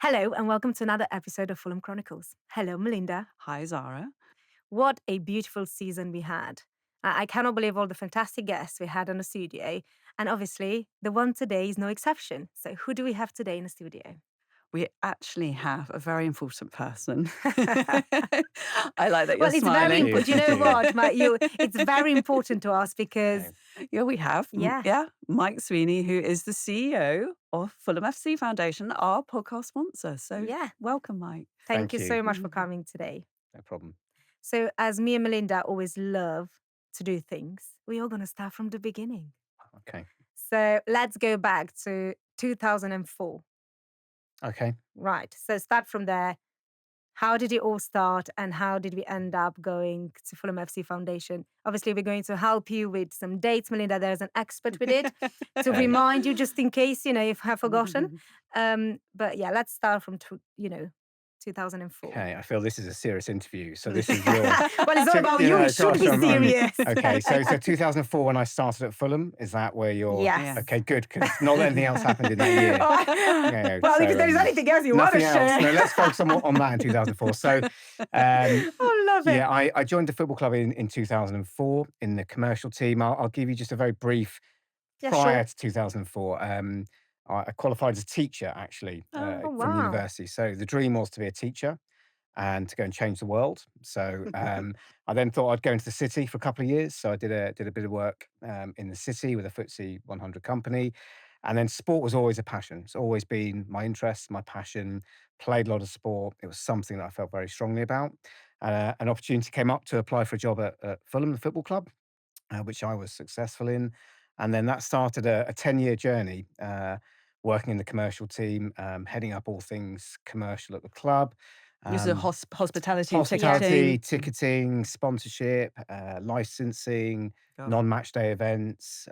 Hello, and welcome to another episode of Fulham Chronicles. Hello, Melinda. Hi, Zara. What a beautiful season we had. I cannot believe all the fantastic guests we had in the studio. And obviously, the one today is no exception. So, who do we have today in the studio? We actually have a very important person. Well, I like that you're it's very smiling. important. You know what? It's very important to us because, Okay. Yeah, we have. yeah, Mike Sweeney, who is the CEO of Fulham FC Foundation, our podcast sponsor. So yeah. welcome, Mike. Thank you Thank so you. much for coming today. No problem. So, as me and Melinda always love to do things, we're all going to start from the beginning. Okay. So, let's go back to 2004. Okay. Right. So start from there. How did it all start and how did we end up going to Fulham FC Foundation? Obviously, we're going to help you with some dates. Melinda, there's an expert with it to Okay. remind you just in case, if you have forgotten. But yeah, let's start from, 2004. Okay. I feel this is a serious interview. So this is your. Well, it's all about you. It should be gosh, serious. Okay. So 2004 when I started at Fulham, is that where you're? Yes. Okay. Good. Because not anything else happened in that year. Yeah, Well, so, if there's anything else you want to nothing else. share. No, let's focus on that in 2004. So, I love it. yeah, I joined the football club in 2004 in the commercial team. I'll give you just a very brief Yeah, prior sure. to 2004. I qualified as a teacher actually Oh, from wow. university. So the dream was to be a teacher and to go and change the world. So I then thought I'd go into the city for a couple of years. So I did a bit of work in the city with a FTSE 100 company. And then sport was always a passion. It's always been my interest, my passion. Played a lot of sport. It was something that I felt very strongly about. An opportunity came up to apply for a job at Fulham, the football club, which I was successful in. And then that started a 10-year journey working in the commercial team, heading up all things commercial at the club. This is a hospitality and Hospitality, ticketing. ticketing, sponsorship, licensing, God. non-match day events,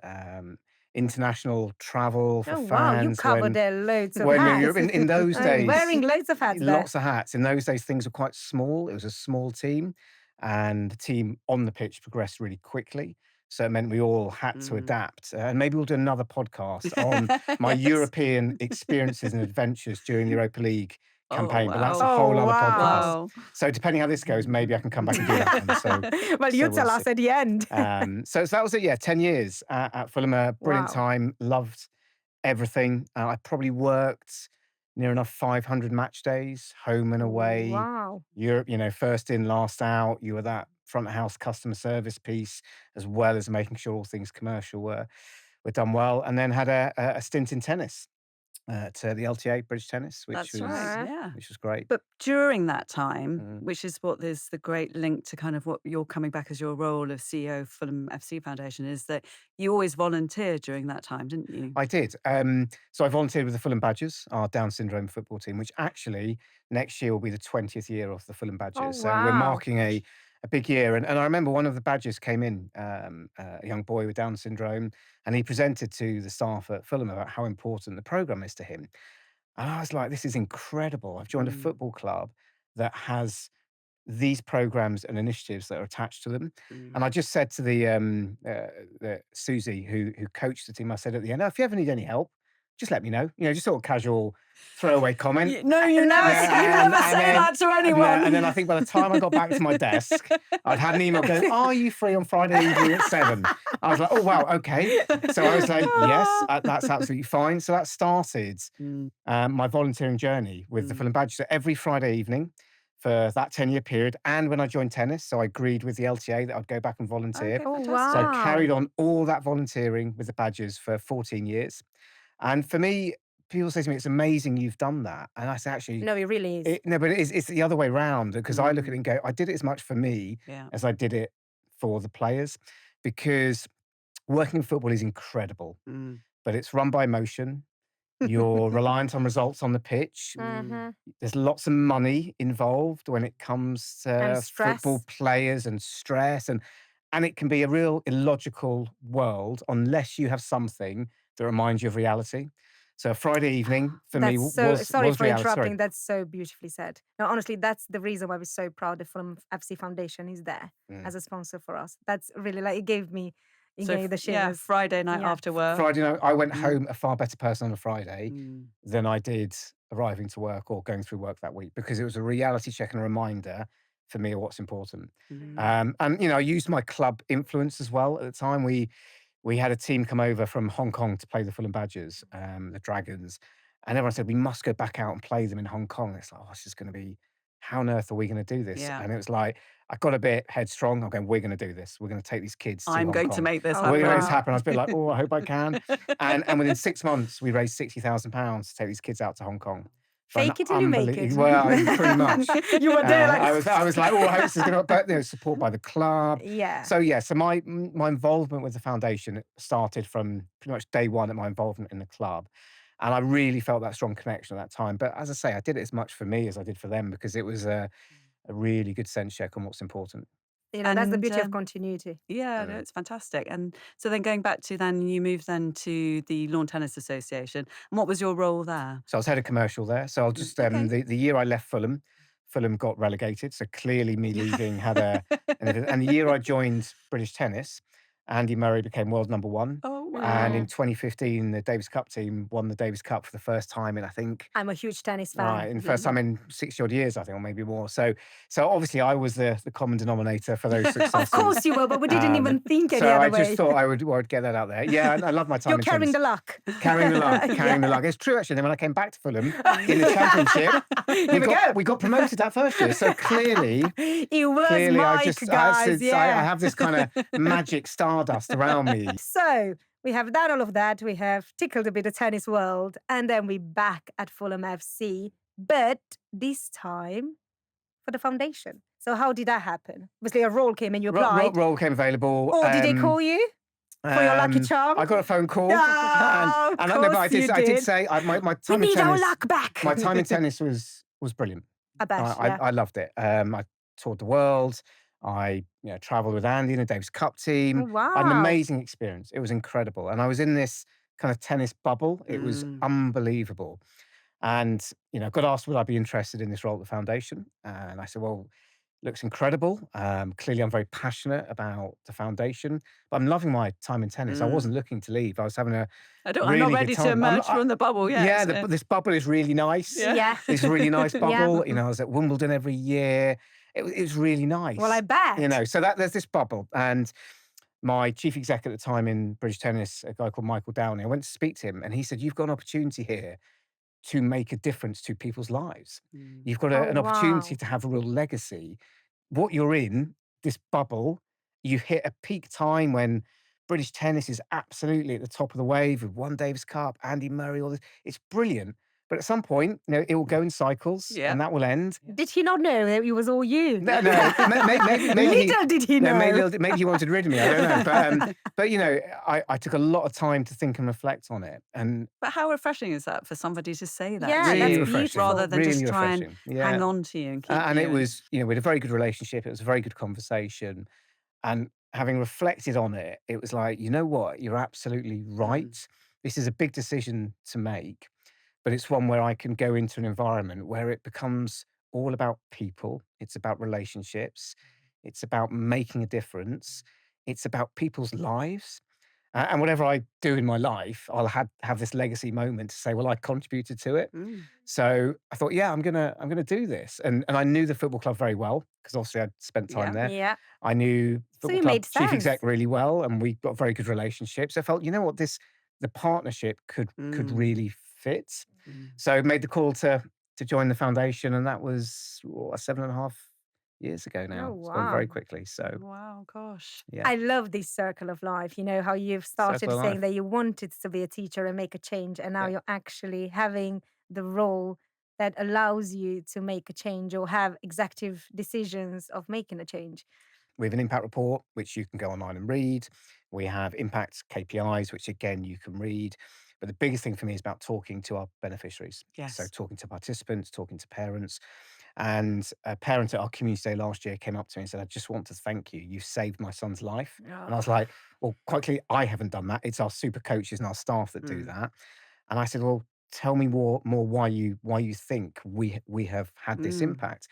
international travel for Oh, wow. You fans. covered loads of when hats. you're in those days, Wearing loads of hats there. lots of hats. In those days, things were quite small. It was a small team, and the team on the pitch progressed really quickly. So it meant we all had to adapt. And maybe we'll do another podcast on my Yes. European experiences and adventures during the Europa League campaign, but that's a wow. whole Oh, other wow. podcast. Wow. So depending how this goes, maybe I can come back and do that one. So, Well, you so tell we'll us see. at the end. So that was it. Yeah, 10 years at Fulham. A brilliant Wow. time. Loved everything. I probably worked near enough 500 match days, home and away. Wow. Europe, first in, last out. You were that front of house customer service piece, as well as making sure all things commercial were done well. And then had a stint in tennis to the LTA, British Tennis, which That's was right. Yeah. which was great. But during that time, Mm. which is what is the great link to kind of what you're coming back as your role of CEO of Fulham FC Foundation, is that you always volunteered during that time, didn't you? I did. So I volunteered with the Fulham Badgers, our Down syndrome football team, which actually next year will be the 20th year of the Fulham Badgers. Oh, So we're wow. marking a big year. And I remember one of the Badgers came in, a young boy with Down syndrome, and he presented to the staff at Fulham about how important the programme is to him. And I was like, this is incredible. I've joined a football club that has these programs and initiatives that are attached to them. And I just said to the Susie who coached the team, I said at the end, "Oh, if you ever need any help, just let me know." Just sort of casual throwaway comment. No, you never, Yeah, you and- never and say then- that to anyone. And then I think by the time I got back to my desk, I'd had an email going, "Are you free on Friday evening at 7?" I was like, "Oh, wow, okay." So I was like, "Yes, that's absolutely fine." So that started my volunteering journey with the Fulham Badgers. So every Friday evening for that 10-year period, and when I joined tennis, so I agreed with the LTA that I'd go back and volunteer. Okay, Oh, fantastic. So I wow. carried on all that volunteering with the Badgers for 14 years. And for me, people say to me, "It's amazing you've done that." And I say, actually, No, it really is. no, but it's the other way around, because I look at it and go, I did it as much for me Yeah. as I did it for the players, because working in football is incredible, but it's run by emotion. You're reliant on results on the pitch. Mhm. There's lots of money involved when it comes to And stress. football players and stress, and it can be a real illogical world unless you have something that reminds you of reality. So a Friday evening for me That's so, was sorry for reality. interrupting. That's so beautifully said. No, honestly, that's the reason why we're so proud the Fulham FC Foundation is there as a sponsor for us. That's really like, it gave me the shivers. Friday night Yeah. after work. Friday night, I went home a far better person on a Friday than I did arriving to work or going through work that week, because it was a reality check and a reminder for me of what's important. And I used my club influence as well. At the time, we had a team come over from Hong Kong to play the Fulham Badgers, the Dragons, and everyone said we must go back out and play them in Hong Kong. It's like, oh, it's just going to be, how on earth are we going to do this? Yeah. And it was like, I got a bit headstrong. I'm going, we're going to do this. We're going to take these kids to I'm Hong going to Kong. make this Oh, We're going to make happen. this wow. happen. I was a bit like, oh, I hope I can. And within 6 months, we raised £60,000 to take these kids out to Hong Kong. For an Fake it till you make it. unbelie- Well, pretty much. You were there like, I was like, oh, I hope this is going to, but support by the club. yeah. So yeah, so my involvement with the foundation started from pretty much day one at my involvement in the club, and I really felt that strong connection at that time. But as I say, I did it as much for me as I did for them, because it was a really good sense check on what's important. That's the And, beauty of continuity. Yeah, no, it's fantastic. And so then going back to then you moved then to the Lawn Tennis Association. And what was your role there? So I was head of commercial there. So I'll just Okay. the year I left Fulham got relegated. So clearly me leaving had and the year I joined British Tennis, Andy Murray became world number one. Oh, wow. And in 2015, the Davis Cup team won the Davis Cup for the first time in, I think, I'm a huge tennis fan. right, in the first time in 60 odd years, I think, or maybe more. So obviously I was the common denominator for those successes. Of course you were, but we didn't even think any So other I way. just thought I would get that out there. Yeah, I love my time You're in carrying tennis. the luck. Carrying the luck, carrying the Yeah. luck. It's true, actually. Then when I came back to Fulham in the Championship, we got promoted that first year. So clearly, It was clearly, Mike, guys. I have this kind of magic stardust around me. So we have done all of that. We have tickled a bit of tennis world, and then we're back at Fulham FC, but this time for the foundation. So how did that happen? Obviously, a role came and you applied. Role came available. Or did they call you for your lucky charm? I got a phone call. Oh, and of no, but course you I did did. say my We time in need our tennis. luck back. My time in tennis was brilliant. I bet. Yeah. I loved it. I toured the world. I travelled with Andy in a Davis Cup team. Oh, wow. I had an amazing experience. It was incredible. And I was in this kind of tennis bubble. It was unbelievable. And, got asked would I be interested in this role at the foundation. And I said, well, looks incredible. Clearly, I'm very passionate about the foundation, but I'm loving my time in tennis. I wasn't looking to leave. I was having a I'm not really ready good to time. emerge from the bubble yet. Yeah, so- this bubble is really nice. Yeah. It's a really nice Yeah. bubble. I was at Wimbledon every year. It was really nice. Well, I bet. So there's this bubble. And my chief exec at the time in British Tennis, a guy called Michael Downey, I went to speak to him and he said, you've got an opportunity here to make a difference to people's lives. You've got an opportunity wow. to have a real legacy. What you're in, this bubble, you hit a peak time when British tennis is absolutely at the top of the wave with one Davis Cup, Andy Murray, all this. It's brilliant. But at some point, it will go in cycles Yeah. and that will end. Did he not know that it was all you? No, maybe Little did he know. maybe he wanted rid of me. I don't know. But I took a lot of time to think and reflect on it. And But how refreshing is that for somebody to say that? Yeah, to that's you, really refreshing. rather than really just try and refreshing. Yeah. hang on to you and keep And you. it was, we had a very good relationship. It was a very good conversation. And having reflected on it, it was like, you know what? You're absolutely right. This is a big decision to make, but it's one where I can go into an environment where it becomes all about people. It's about relationships. It's about making a difference. It's about people's lives. And whatever I do in my life, I'll have this legacy moment to say, well, I contributed to it. So I thought, yeah, I'm gonna do this. And I knew the football club very well because obviously I'd spent time there. Yeah. I knew So football it club made chief exec sense. really well, and we got a very good relationship. So I felt, you know what, the partnership could really fit. So I made the call to join the foundation, and that was 7.5 years ago now. Oh, It's gone very wow. quickly. So Wow, gosh. yeah, I love this circle of life. You know, how you've started Circle of saying life. that you wanted to be a teacher and make a change, and now Yeah. you're actually having the role that allows you to make a change or have executive decisions of making a change. we have an impact report, which you can go online and read. We have impact KPIs, which again, you can read. But the biggest thing for me is about talking to our beneficiaries. So Yes. talking to participants, talking to parents. And a parent at our community day last year came up to me and said, I just want to thank you. You saved my son's life. And I was like, well, quite clearly, I haven't done that. It's our super coaches and our staff that do that. And I said, well, tell me more why you think we have had this impact.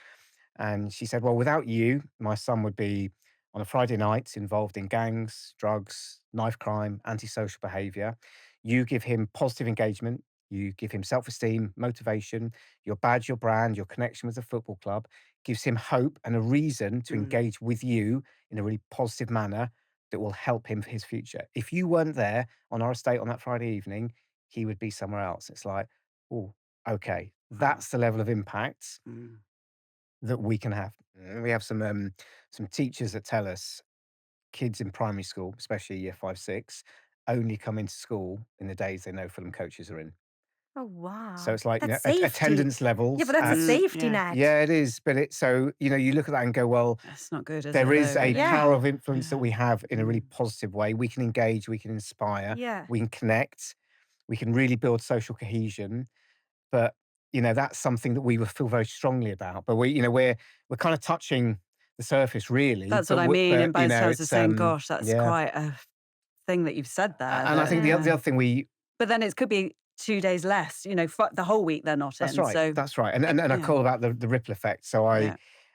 And she said, well, without you, my son would be on a Friday night involved in gangs, drugs, knife crime, antisocial behavior. You give him positive engagement. You give him self-esteem, motivation, your badge, your brand, your connection with the football club, gives him hope and a reason to Mm. engage with you in a really positive manner that will help him for his future. If you weren't there on our estate on that Friday evening, he would be somewhere else. It's like, oh, okay, Wow. that's the level of impact Mm. that we can have. We have some teachers that tell us kids in primary school, especially year 5, 6, only come into school in the days they know Fulham coaches are in. Oh, So wow. it's like, That's safety. attendance Yeah, levels but that's a at safety Yeah. net. yeah, it is. But it so, you look at that and go, well, That's not good, is it, there is though, a really? Yeah. power of influence that Yeah. we have in a really Mm. positive way. We can engage, we can inspire, Yeah. we can connect, we can really build social cohesion. But, that's something that we will feel very strongly about. But we're kind of touching the surface really. That's what I mean in But, both terms of it's saying, gosh, that's yeah. quite a thing that you've said there And I that, think the Yeah. other thing but then it could be 2 days less, the whole week they're not that's in. right. So, That's right. And I yeah. call about the ripple effect. So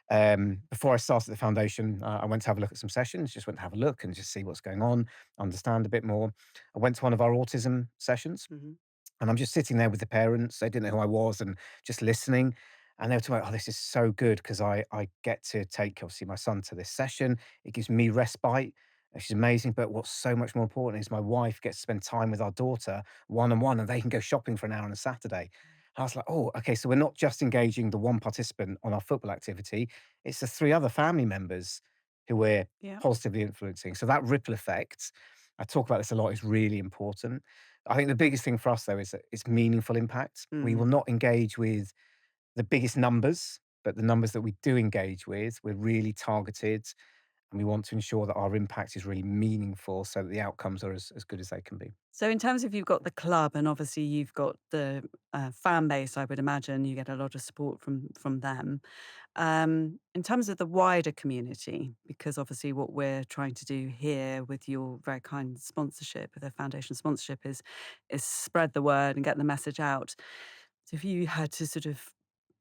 Yeah. before I started the foundation, I went to have a look at some sessions, just went to have a look and just see what's going on, understand a bit more. I went to one of our autism sessions. Mhm. And I'm just sitting there with the parents. They didn't know who I was and just listening. And they were talking about, oh, this is so good because I get to take, obviously, my son to this session. It gives me respite, which is amazing. But what's so much more important is my wife gets to spend time with our daughter one on one and they can go shopping for an hour on a Saturday. I was like, oh, okay. So we're not just engaging the one participant on our football activity, it's the 3 other family members who we're Yeah. positively influencing. So that ripple effect, I talk about this a lot, is really important. I think the biggest thing for us, though, is that it's meaningful impact. We will Mhm. not engage with the biggest numbers, but the numbers that we do engage with, we're really targeted and we want to ensure that our impact is really meaningful so that the outcomes are as good as they can be. So in terms of you've got the club and obviously you've got the, fan base, I would imagine you get a lot of support from them. In terms of the wider community, because obviously what we're trying to do here with your very kind sponsorship, with the foundation sponsorship, is spread the word and get the message out. So if you had to sort of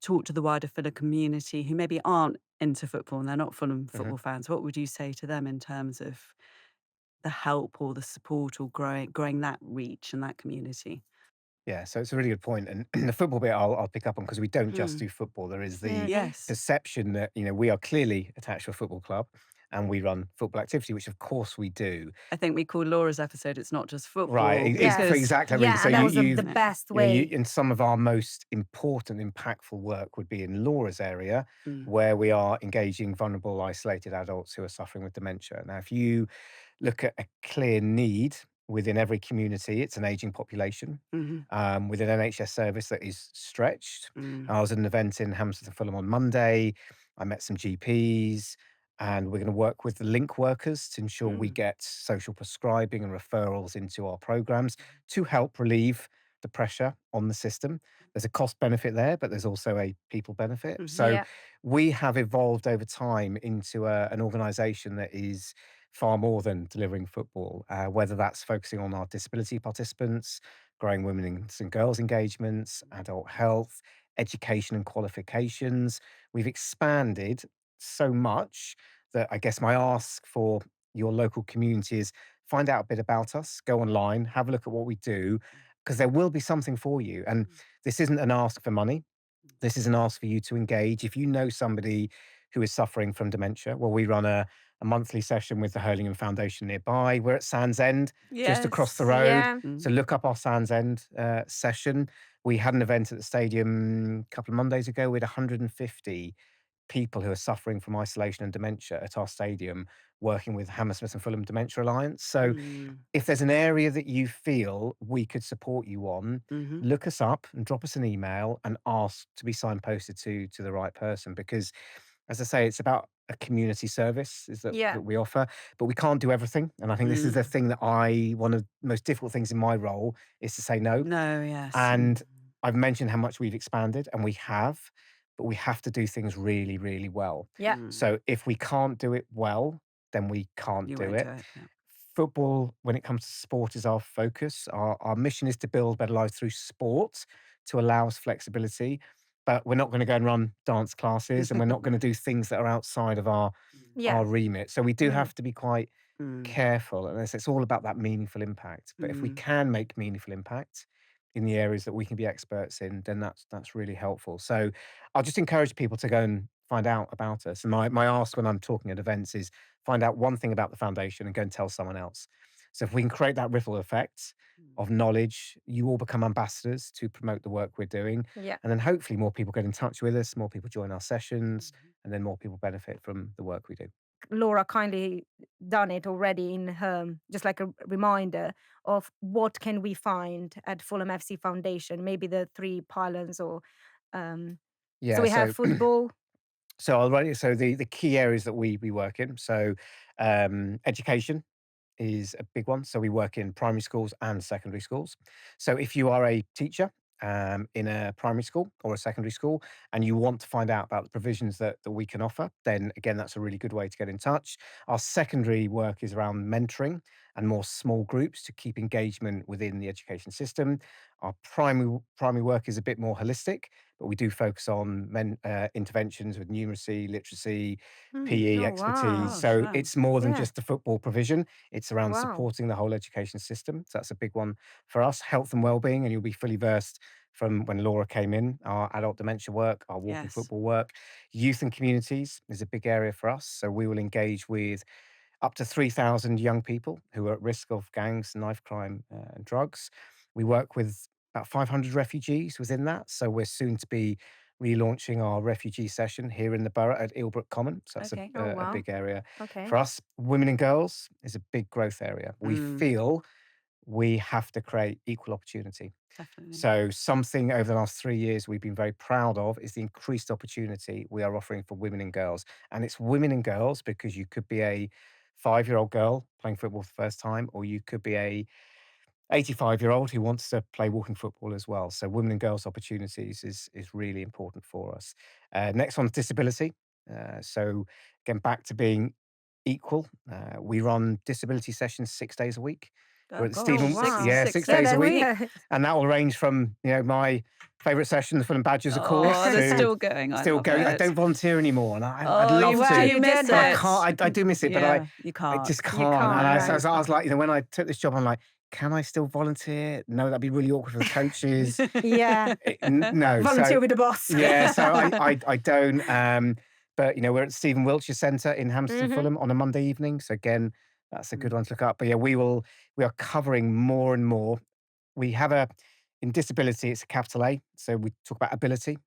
talk to the wider Fulham community who maybe aren't into football and they're not Fulham Mhm. football fans, what would you say to them in terms of the help or the support or growing that reach and that community? Yeah, so it's a really good point. And the football bit I'll pick up on because we don't just Mm. do football. There is the Mhm. Yes. perception that, we are clearly attached to a football club and we run football activity, which of course we do. I think we call Laura's episode "It's Not Just Right, Football" Yes. because exactly. I mean, Yeah, so and that you was you the yeah. best way. in some of our most important, impactful work would be in Laura's area, Mm. where we are engaging vulnerable, isolated adults who are suffering with dementia. Now, if you look at a clear need within every community, it's an aging population. Mhm. With an NHS service that is stretched. Mm. I was at an event in Hammersmith and Fulham on Monday. I met some GPs, and we're going to work with the link workers to ensure we Mm. get social prescribing and referrals into our programs to help relieve the pressure on the system. There's a cost benefit there, but there's also a people benefit. Mhm. So Yeah. we have evolved over time into an organization that is far more than delivering football, whether that's focusing on our disability participants, growing women's and girls' engagements, adult health, education and qualifications. We've expanded so much that I guess my ask for your local community is find out a bit about us, go online, have a look at what we do, because there will be something for you. And this isn't an ask for money. This is an ask for you to engage. If you know somebody who is suffering from dementia, well, we run a monthly session with the Hurlingham Foundation nearby. We're at Sands End, just across the Yes. road. Yeah. Mm. So look up our Sands End session. We had an event at the stadium a couple of Mondays ago. We had 150 people who are suffering from isolation and dementia at our stadium, working with Hammersmith and Fulham Dementia Alliance. So Mm. if there's an area that you feel we could support you on, Mhm. look us up and drop us an email and ask to be signposted to the right person. Because, as I say, it's about a community service is Yeah. that we offer, but we can't do everything. And I think this is Mm. the thing that one of the most difficult things in my role is to say no. No, yes. And I've mentioned how much we've expanded, and we have, but we have to do things really, really well. Yeah. Mm. So if we can't do it well, then we can't You do won't do it. it, yeah. Football, when it comes to sport, is our focus. Our mission is to build better lives through sport to allow us flexibility. But we're not going to go and run dance classes, and we're not going to do things that are outside of Yeah. our remit. So we do Mm. have to be quite Mm. careful. And it's all about that meaningful impact. But if we Mm. can make meaningful impact, in the areas that we can be experts in, then that's really helpful. So I'll just encourage people to go and find out about us. And my ask when I'm talking at events is find out one thing about the foundation and go and tell someone else. So if we can create that ripple effect of knowledge, you all become ambassadors to promote the work we're doing. Yeah. And then hopefully more people get in touch with us, more people join our sessions, and then more people benefit from the work we do. Laura kindly done it already in her, just like a reminder of what can we find at Fulham FC Foundation, maybe the three pylons or so Yeah, we have so football. so the key areas that we work in. So education is a big one. So we work in primary schools and secondary schools. So if you are a teacher in a primary school or a secondary school and you want to find out about the provisions that we can offer, then again, that's a really good way to get in touch. Our secondary work is around mentoring and more small groups to keep engagement within the education system. Our primary work is a bit more holistic, but we do focus on interventions with numeracy, literacy, PE Oh, expertise. wow. Gosh, So wow. it's more than Yeah. just the football provision. It's around Wow. supporting the whole education system. So that's a big one for us. Health and well-being, and you'll be fully versed from when Laura came in. Our adult dementia work, our walking Yes. football work, youth and communities is a big area for us. So we will engage with up to 3,000 young people who are at risk of gangs, knife crime, and drugs. We work with about 500 refugees within that. So we're soon to be relaunching our refugee session here in the borough at Ilbrook Common. So that's Okay. Oh, a wow. big area Okay. for us. Women and girls is a big growth area. We feel we have to create equal opportunity. Definitely. So something over the last 3 years we've been very proud of is the increased opportunity we are offering for women and girls. And it's women and girls because you could be a 5-year-old girl playing football for the first time, or you could be a 85-year-old who wants to play walking football as well. So women and girls opportunities is really important for us. Next one, disability. So again, back to being equal. We run disability sessions 6 days a week. We're Oh at the gosh, Oh, Stephen, six wow. yeah, six 6 days a days a week, week. and that will range from my favourite session, the Fulham Badgers, of course, Oh, they're to still going. I still love going. I it. don't volunteer anymore, and I'd Oh, love you Well, to, do you miss don't but I have. can't. I do miss it, but Yeah, you I can't. just can't. You And can't, I, right? so I was like, when I took this job, I'm like, can I still volunteer? No, that'd be really awkward for the coaches. Yeah. No, Volunteer so with the boss. yeah, so I don't. But we're at Stephen Wiltshire Centre in Hampstead, Hmm. Fulham on a Monday evening. So again, that's a good one to look up. But yeah, we are covering more and more. We have in disability, it's a capital A. So we talk about ability.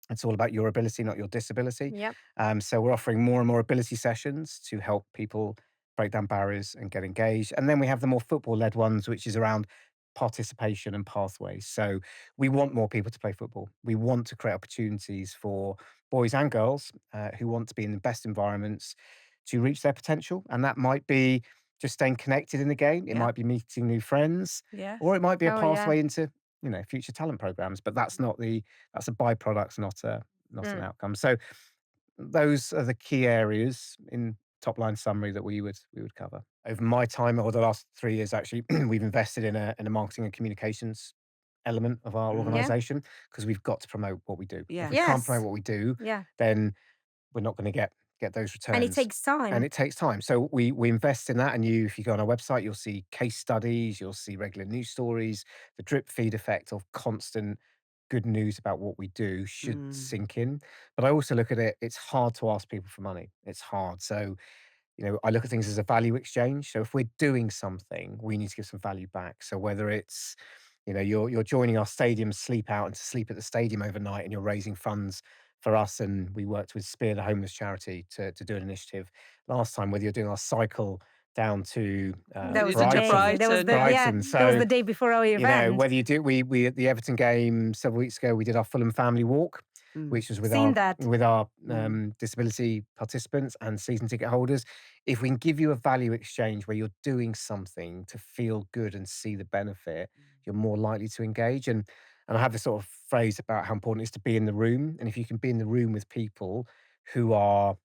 It's all about your ability, not your disability. Yep. So we're offering more and more ability sessions to help people break down barriers and get engaged. And then we have the more football-led ones, which is around participation and pathways. So we want more people to play football. We want to create opportunities for boys and girls who want to be in the best environments to reach their potential. And that might be just staying connected in the game. It Yeah. might be meeting new friends, Yes. or it might be a Oh, yeah. pathway into future talent programs. But that's a byproduct, not an Mm. outcome. So those are the key areas in top line summary that we would cover. Over my time, or the last 3 years, actually, we've invested in a marketing and communications element of our Yeah. organization because we've got to promote what we do. If we Yes. can't promote Yes. what we do, Yeah. then we're not going to get those And it returns. takes And time. it takes time. So we invest in that. And if you go on our website, you'll see case studies, you'll see regular news stories. The drip feed effect of constant good news about what we do should sink in. But I also look at it, it's hard to ask people for money. It's hard. So I look at things as a value exchange. So if we're doing something, we need to give some value back. So whether it's, you're joining our stadium sleep out and to sleep at the stadium overnight, and you're raising funds for us, and we worked with Spear the Homeless charity to do an initiative last time. Whether you're doing our cycle down to That was To Brighton, amazing. That was Brighton, yeah. yeah. Brighton. That was So the day before our event. whether you do, we at the Everton game several weeks ago, we did our Fulham family walk, which was with Seen our that. disability participants and season ticket holders. If we can give you a value exchange where you're doing something to feel good and see the benefit, you're more likely to engage. And I have this sort of phrase about how important it is to be in the room. And if you can be in the room with people who are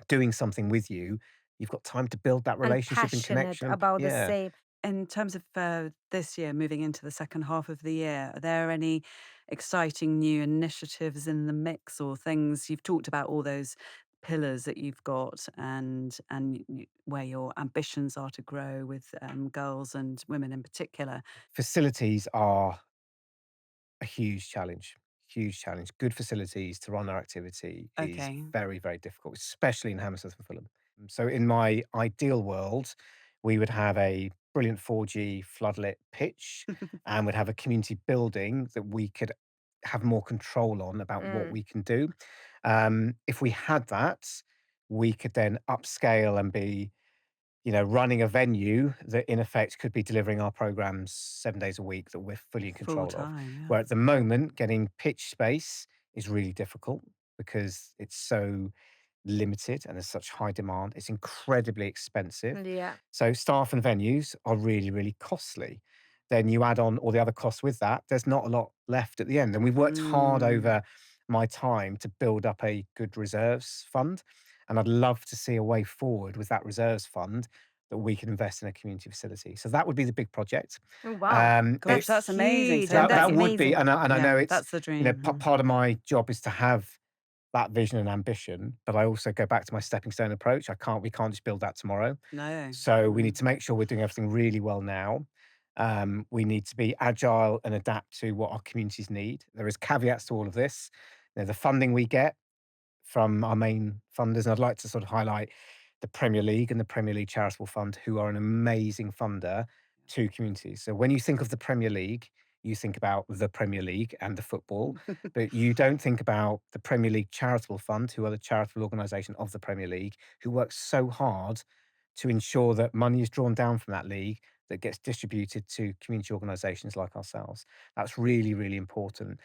doing something with you, you've got time to build that And relationship and passionate connection. about the Yeah. same. In terms of this year, moving into the second half of the year, are there any exciting new initiatives in the mix or things you've talked about, all those pillars that you've got and where your ambitions are to grow with girls and women in particular? Facilities are a huge challenge. Huge challenge. Good facilities to run our activity is Okay. very, very difficult, especially in Hammersmith and Fulham. So, in my ideal world, we would have a brilliant 4G floodlit pitch and would have a community building that we could have more control on about what Mm. we can do. If we had that, we could then upscale and be, running a venue that in effect could be delivering our programs 7 days a week that we're fully in Full control of. time, yeah. Where at the moment, getting pitch space is really difficult because it's so limited and there's such high demand. It's incredibly expensive. Yeah. So staff and venues are really, really costly. Then you add on all the other costs with that, there's not a lot left at the end. And we've worked hard Mm. over my time to build up a good reserves fund. And I'd love to see a way forward with that reserves fund that we can invest in a community facility. So that would be the big project. Oh, wow. Gosh, that's amazing huge, to and That hear. that's that would be, amazing. and I Yeah, know it's, that's the dream. part of my job is to have that vision and ambition, but I also go back to my stepping stone approach. We can't just build that tomorrow. No. So we need to make sure we're doing everything really well now. We need to be agile and adapt to what our communities need. There is caveats to all of this. The funding we get from our main funders, and I'd like to sort of highlight the Premier League and the Premier League Charitable Fund, who are an amazing funder to communities. So when you think of the Premier League, you think about the Premier League and the football, but you don't think about the Premier League Charitable Fund, who are the charitable organisation of the Premier League, who works so hard to ensure that money is drawn down from that league that gets distributed to community organisations like ourselves. That's really, really important.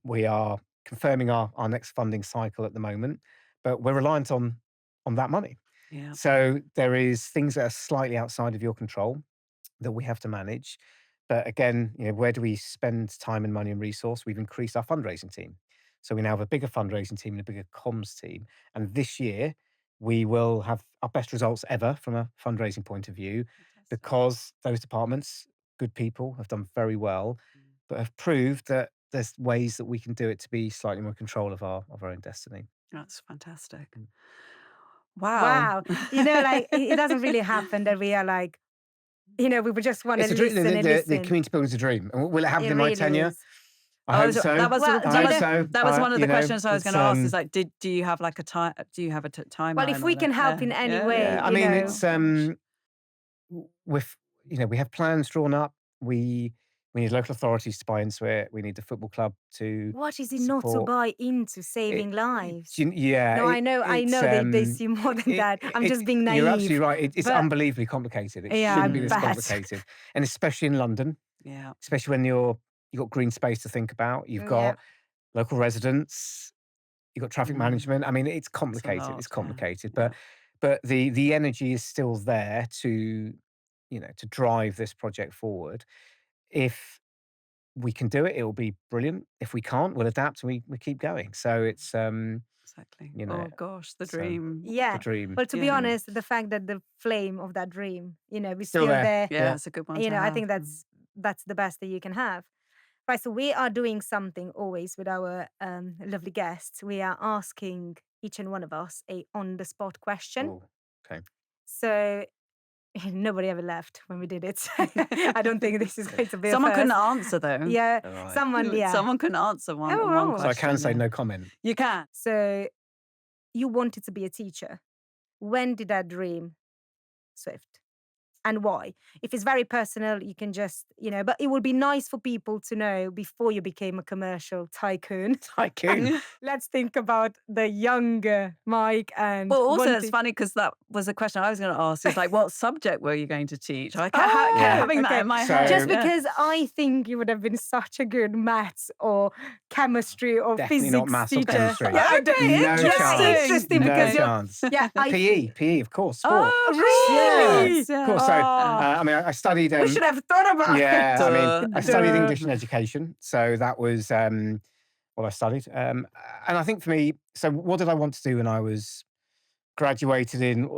We are confirming our next funding cycle at the moment, but we're reliant on that money. Yeah. So there is things that are slightly outside of your control that we have to manage. But again, where do we spend time and money and resource? We've increased our fundraising team. So we now have a bigger fundraising team and a bigger comms team. And this year, we will have our best results ever from a fundraising point of view Fantastic. because those departments, good people, have done very well, but have proved that there's ways that we can do it to be slightly more in control of our own destiny. That's fantastic. Mm. Wow. Wow. Like, it doesn't really happen that we are like, we would just want to It's a dream. listen and The listen. community building is a dream. And will it happen It in my really tenure? is. I hope so. That was, Well, I do you hope know- so. that was one of the questions I was it's, going to ask. Is like, do you have like a time? Do you have a timeline? Well, if we on can it? help Yeah. in any Yeah. way, yeah, I you mean, know. it's with we have plans drawn up. We need local authorities to buy into it. We need the football club to What is it not to support. buy into saving lives? Yeah, No, I know they see more than that. I'm just being naive. You're absolutely right. It's but- unbelievably complicated. It Yeah, shouldn't I be this bet. complicated, and especially in London, Yeah. especially when you've got green space to think about. You've got Yeah. local residents. You've got traffic Mm. management. I mean, it's complicated. lot, It's yeah, complicated, yeah. but the energy is still there to to drive this project forward. If we can do it, it will be brilliant. If we can't, we'll adapt and we keep going. So it's Exactly. you know, Oh gosh, the so- dream. Yeah. the dream. Well, to be Yeah. honest, the fact that the flame of that dream, is Still still there. there. Yeah, Yeah. it's a good one. I to have. think that's the best that you can have. Right. So we are doing something always with our lovely guests. We are asking each and one of us a on the spot question. Oh, okay. So nobody ever left when we did it. I don't think this is going to be a Someone couldn't first. answer though. Yeah. All right. Someone. Yeah. Someone couldn't answer one. Oh, one oh. So I question. can say yeah. no comment. You can. So you wanted to be a teacher. When did that dream swift? And why? If it's very personal, you can just, but it would be nice for people to know before you became a commercial tycoon. Tycoon. Let's think about the younger Mike and. Well, also it's wanting- funny because that was a question I was going to ask. Is like, what subject were you going to teach? I kept, Oh, kept having that okay. in my So- head. Just yeah. because I think you would have been such a good maths or chemistry or Definitely physics not maths or teacher. chemistry. Yeah, I don't. No interesting. chance. Interesting no because you're. chance. Yeah, PE, of course. Sport. Oh, really? Of course. So, Oh. I mean, I studied. We should have thought about Yeah, it. I mean, I studied Duh. English and education, so that was what I studied. And I think for me, so what did I want to do when I was graduated in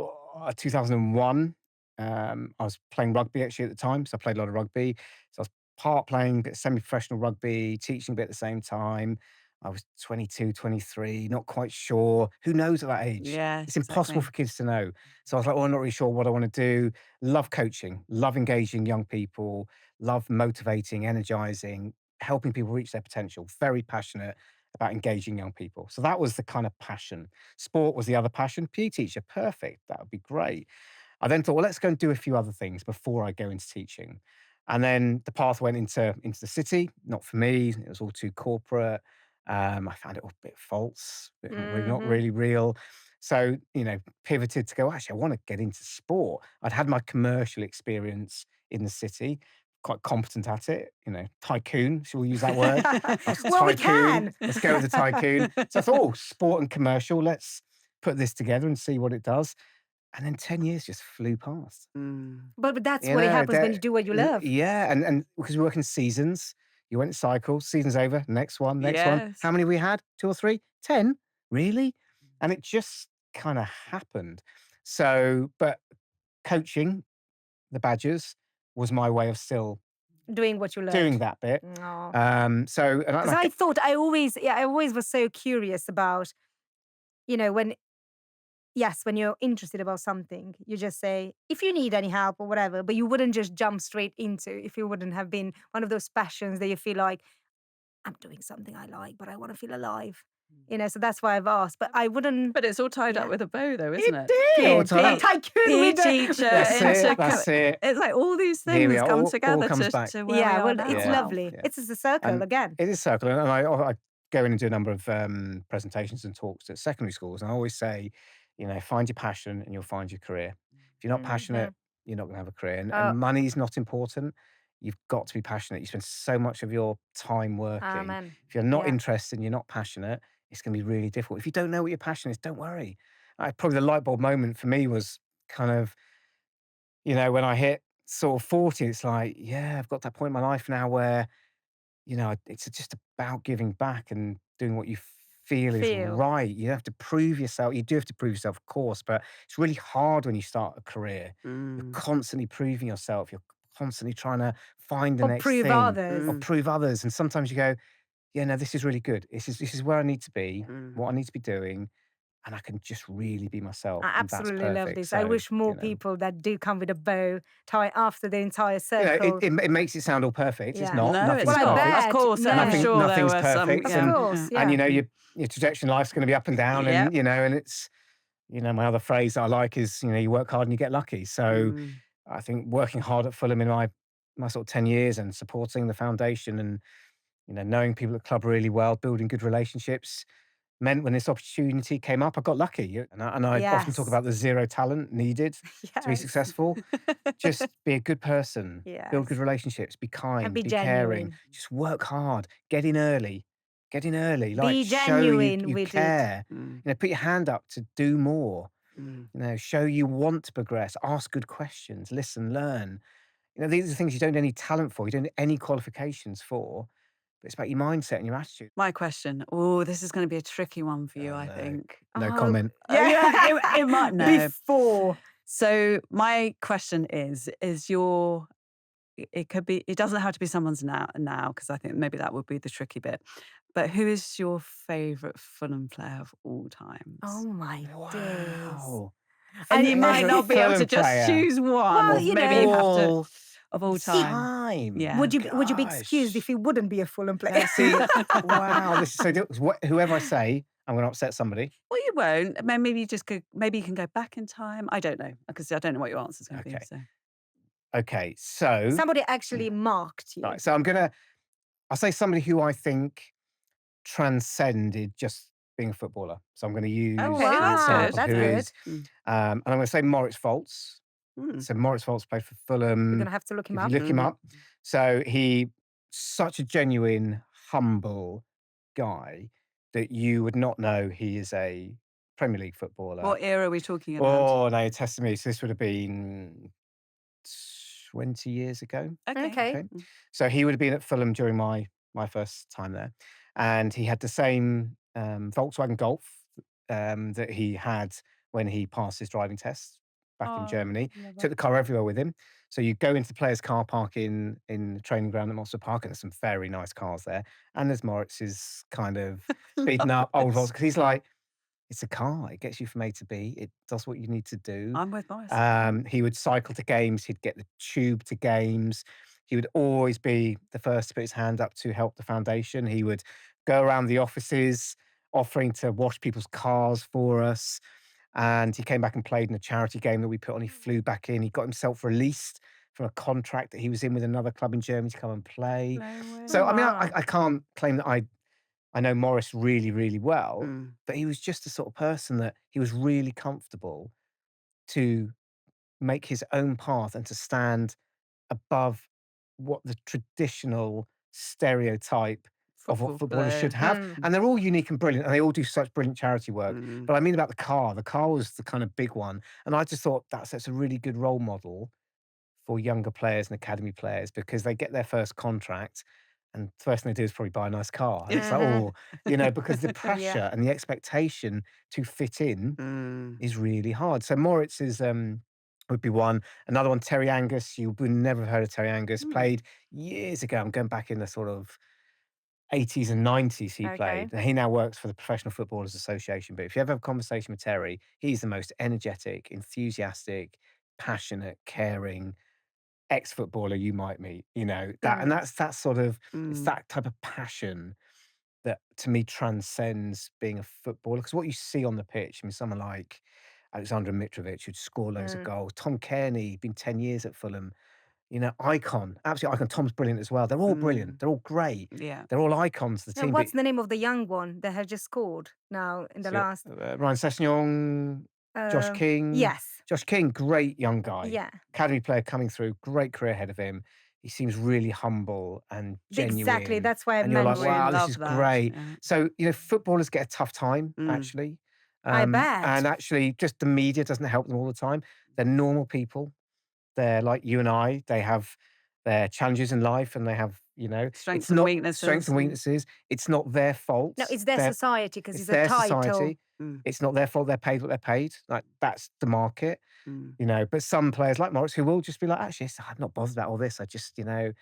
2001? I was playing rugby actually at the time, so I played a lot of rugby. So I was part playing, bit semi-professional rugby, teaching a bit at the same time. I was 22, 23, not quite sure. Who knows at that age? Yeah, It's impossible exactly. for kids to know. So I was like, I'm not really sure what I want to do. Love coaching, love engaging young people, love motivating, energizing helping people reach their potential. Very passionate about engaging young people. So that was the kind of passion. Sport was the other passion. PE teacher, perfect. That would be great. I then thought, well, let's go and do a few other things before I go into teaching. And then the path went into the city. Not for me. It was all too corporate. I found it all a bit false, not really real. So, pivoted to go, actually, I want to get into sport. I'd had my commercial experience in the city, quite competent at it, tycoon. Shall we use that word? I was a Well, we tycoon. can. Let's go with the tycoon. So I thought, oh, sport and commercial, let's put this together and see what it does. And then 10 years just flew past. But that's You what know, happens when that- you do what you love. Yeah, and because we work in seasons, you went cycle, season's over, next one, next one. Yes. How many we had? 2 or 3? 10? Really? And it just kind of happened. So, but coaching the Badgers was my way of still Doing what you love. doing that bit. Oh. So, and Because I thought I always was so curious about, when you're interested about something, you just say, if you need any help or whatever, but you wouldn't just jump straight into if it wouldn't have been one of those passions that you feel like, I'm doing something I like, but I want to feel alive. So that's why I've asked. But I wouldn't. But it's all tied up Yeah. with a bow, though, isn't it? Did. all tied up. Tycoon PE with the- teacher. That's it. It's like all these Here we things are, come all together comes back. to where we Yeah, are well, now. it's Yeah. lovely. Yeah. It's a circle And again. It is circle, and I go in and do a number of presentations and talks at secondary schools, and I always say, find your passion and you'll find your career. If you're not passionate, you're not going to have a career. And, Oh. and money's not important. You've got to be passionate. You spend so much of your time working. Amen. If you're not Yeah. interested and you're not passionate, it's going to be really difficult. If you don't know what your passion is, don't worry. Probably the light bulb moment for me was kind of, when I hit sort of 40, it's like, yeah, I've got that point in my life now where it's just about giving back and doing what you feel is right. You have to prove yourself. You do have to prove yourself, of course, but it's really hard when you start a career. You're constantly proving yourself. You're constantly trying to find the Or next prove thing. others. Or prove others. And sometimes you go, yeah, no, this is really good. This is where I need to be, what I need to be doing. And I can just really be myself. I and that's absolutely love perfect. this. I So, wish more people that do come with a bow tie after the entire circle. it makes it sound all perfect. It's Yeah. not. No, Nothing's it's Well, I not. perfect. bet. Of course, and No. I'm sure there Nothing's were some. perfect, Of and- course, yeah. And your trajectory in life's going to be up and down, Yep. and it's my other phrase that I like is you work hard and you get lucky. So I think working hard at Fulham in my sort of 10 years and supporting the foundation and knowing people at the club really well, building good relationships meant when this opportunity came up, I got lucky. And I often talk Yes. about the zero talent needed to be Yes. successful. Just be a good person, build good Yes. relationships, be kind, be be caring, genuine. just work hard, get in early. Be Like show genuine you with it. care. Put your hand up to do more. Mm. Show you want to progress. Ask good questions. Listen, learn. These are things you don't need any talent for. You don't need any qualifications for. But it's about your mindset and your attitude. My question. Oh, this is going to be a tricky one for you, Oh, I no. think. No Oh, comment. Yeah, it might no. Before. So my question is your. It could be. It doesn't have to be someone's now, because I think maybe that would be the tricky bit. But who is your favourite Fulham player of all times? Oh my days. Wow. And you might Favourite not be able to Fulham just player choose one. Well, Maybe you have to of all time. time. Yeah. Would you be excused if he wouldn't be a Fulham player? See, wow. This is so. Whoever I say, I'm going to upset somebody. Well, you won't. Maybe you just could. Maybe you can go back in time. I don't know, because I don't know what your answer's going to be. Okay. So. Okay, so Somebody actually marked you. right, so I'll say somebody who I think transcended just being a footballer. So I'm going to use Oh, an wow, example that's who good. is, and I'm going to say Moritz Volz. So Moritz Volz played for Fulham. We're gonna have to look him If up. you look him up, so he such a genuine, humble guy that you would not know he is a Premier League footballer. What era are we talking about? Oh, no, you're testing me. So this would have been 20 years ago. Okay. Okay. So he would have been at Fulham during my first time there, and he had the same Volkswagen Golf that he had when he passed his driving test back in Germany. Took the car everywhere with him. So you go into the players' car park in the training ground at Monster Park, and there's some very nice cars there. And there's Moritz's kind of beaten up old Volkswagen, because he's like, it's a car. It gets you from A to B. It does what you need to do. I'm with Morris. He would cycle to games. He'd get the tube to games. He would always be the first to put his hand up to help the foundation. He would go around the offices offering to wash people's cars for us. And he came back and played in a charity game that we put on. He flew back in. He got himself released from a contract that he was in with another club in Germany to come and play. No So, Oh, way. I mean, wow. I can't claim that I know Morris really, really well, Mm. but he was just the sort of person that he was really comfortable to make his own path and to stand above what the traditional stereotype of what Football footballers player. should have. Mm. And they're all unique and brilliant, and they all do such brilliant charity work. Mm. But I mean about the car. The car was the kind of big one. And I just thought that's a really good role model for younger players and academy players because they get their first contract and the first thing they do is probably buy a nice car. And it's like, Mhm. oh, because the Yeah. pressure and the expectation to fit in Mm. is really hard. So Moritz is would be one. Another one, Terry Angus. You would never have heard of Terry Angus. Mm. Played years ago. I'm going back in the sort of 80s and 90s he Okay. played. And he now works for the Professional Footballers Association. But if you ever have a conversation with Terry, he's the most energetic, enthusiastic, passionate, caring ex-footballer you might meet. That and Mm. that's that sort of it's Mm. that type of passion that to me transcends being a footballer. Because what you see on the pitch, I mean, someone like Alexander Mitrovic who'd score loads of Mm. goals. Tom Kearney, been 10 years at Fulham, icon, absolute icon. Tom's brilliant as well. They're all brilliant. Mm. They're all great. Yeah. They're all icons of the Now, team. But what's the name of the young one that has just scored now in the so, last? Ryan Sessegnon, Josh King. Yes. Josh King, great young guy. Yeah. Academy player coming through, great career ahead of him. He seems really humble and genuine. Exactly. That's why I And you're like, We mentioned. wow, this love is that. great. Yeah. So, footballers get a tough time, Mm. actually. I bet. And actually, just the media doesn't help them all the time. They're normal people. They're like you and I. They have their challenges in life and they have, Strengths it's and not weaknesses. strengths and weaknesses. It's not their fault. No, it's their society because It's it's a their title. society. Mm. It's not their fault they're paid what they're paid. Like, that's the market. Mm. But some players like Morris who will just be like, actually, I'm not bothered about all this. I just, and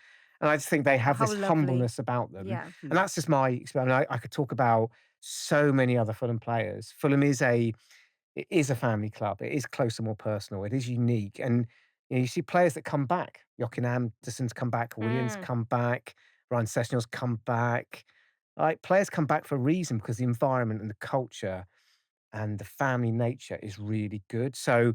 I just think they have How this lovely. humbleness about them. Yeah. And that's just my experience. I could talk about so many other Fulham players. Fulham it is a family club. It is closer, more personal. It is unique. And you see players that come back. Joachim Anderson's come back. Williams Mm. come back. Ryan Session's come back. Like, players come back for a reason because the environment and the culture and the family nature is really good. So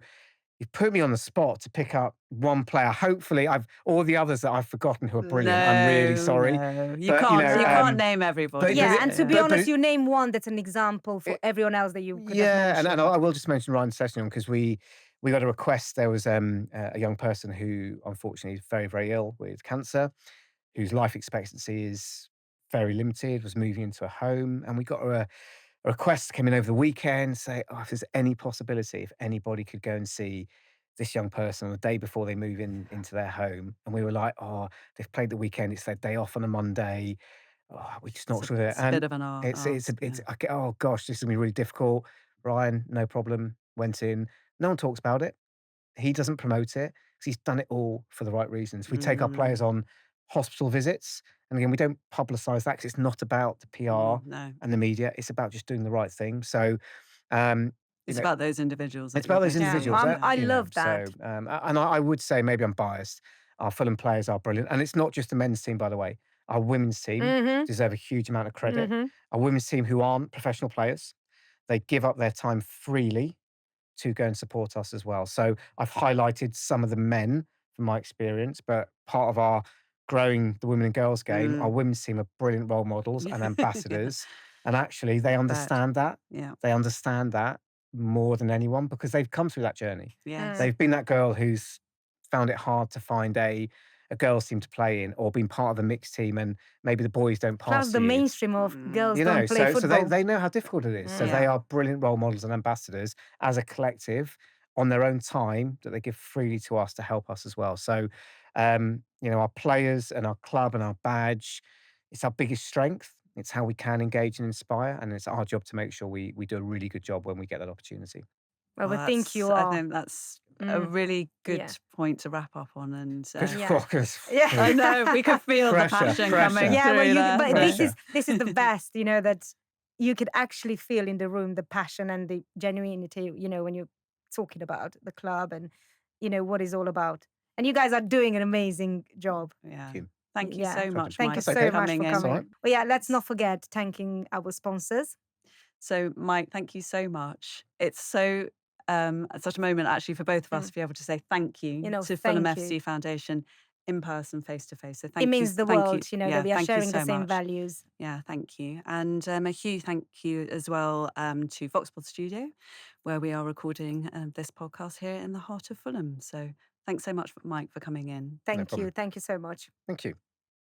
you put me on the spot to pick up one player. Hopefully, all the others that I've forgotten who are brilliant. I'm really sorry. No. You But, can't name everybody. but Yeah, it- and to be but honest, it- you name one that's an example for it- everyone else that you could have Yeah, mentioned. and I will just mention Ryan Session because we got a request. There was a young person who unfortunately is very, very ill with cancer, whose life expectancy is very limited, was moving into a home, and we got a request came in over the weekend, say, oh, if there's any possibility, if anybody could go and see this young person on the day before they move into their home. And we were like, oh, they've played the weekend, it's their day off on a Monday. Oh, we just not sure. It's a bit of an ask. I get, oh gosh, this is gonna be really difficult. Ryan, no problem, went in. No one talks about it. He doesn't promote it because he's done it all for the right reasons. We take our players on hospital visits, and again, we don't publicise that because it's not about the PR No. and the media. It's about just doing the right thing. So, um, It's about those individuals. it's about those Yeah, individuals. I love that. So, and I would say maybe I'm biased. Our Fulham players are brilliant, and it's not just the men's team, by the way. Our women's team Mm-hmm. deserve a huge amount of credit. Mm-hmm. Our women's team who aren't professional players, they give up their time freely to go and support us as well. So I've highlighted some of the men from my experience, but part of our growing the women and girls game, our women's team are brilliant role models and ambassadors. And actually, they understand that. Yeah. They understand that more than anyone because they've come through that journey. Yes. They've been that girl who's found it hard to find a girls team to play in or been part of a mixed team and maybe the boys don't pass Plus, the you. mainstream of girls You don't know, play so football. they know how difficult it is. So Yeah. they are brilliant role models and ambassadors as a collective on their own time that they give freely to us to help us as well. So, our players and our club and our badge, it's our biggest strength. It's how we can engage and inspire, and it's our job to make sure we do a really good job when we get that opportunity. Well, we think you I are. think that's a really good Yeah. point to wrap up on. And Yeah. Yeah. I know we could feel the passion coming Yeah, through there. but Pressure. this is the best, that you could actually feel in the room the passion and the genuinity, when you're talking about the club and what it's all about. And you guys are doing an amazing job. Yeah. you. Thank you Yeah. so Tried to- much, Thank Mike, you That's so okay. much coming for in. That's all coming. right. Well, yeah, let's not forget thanking our sponsors. So, Mike, thank you so much. It's so such a moment actually for both of us Mm. to be able to say thank you You know, to Fulham thank FC you. Foundation in person, face to face. So It thank you. means the Thank you. world, you know, Yeah, that we are thank you sharing the so same much. values. Yeah, thank you. And a huge thank you as well to VOXPOD Studio, where we are recording this podcast here in the heart of Fulham. So thanks so much, Mike, for coming in. Thank you. problem. Thank you so much. Thank you.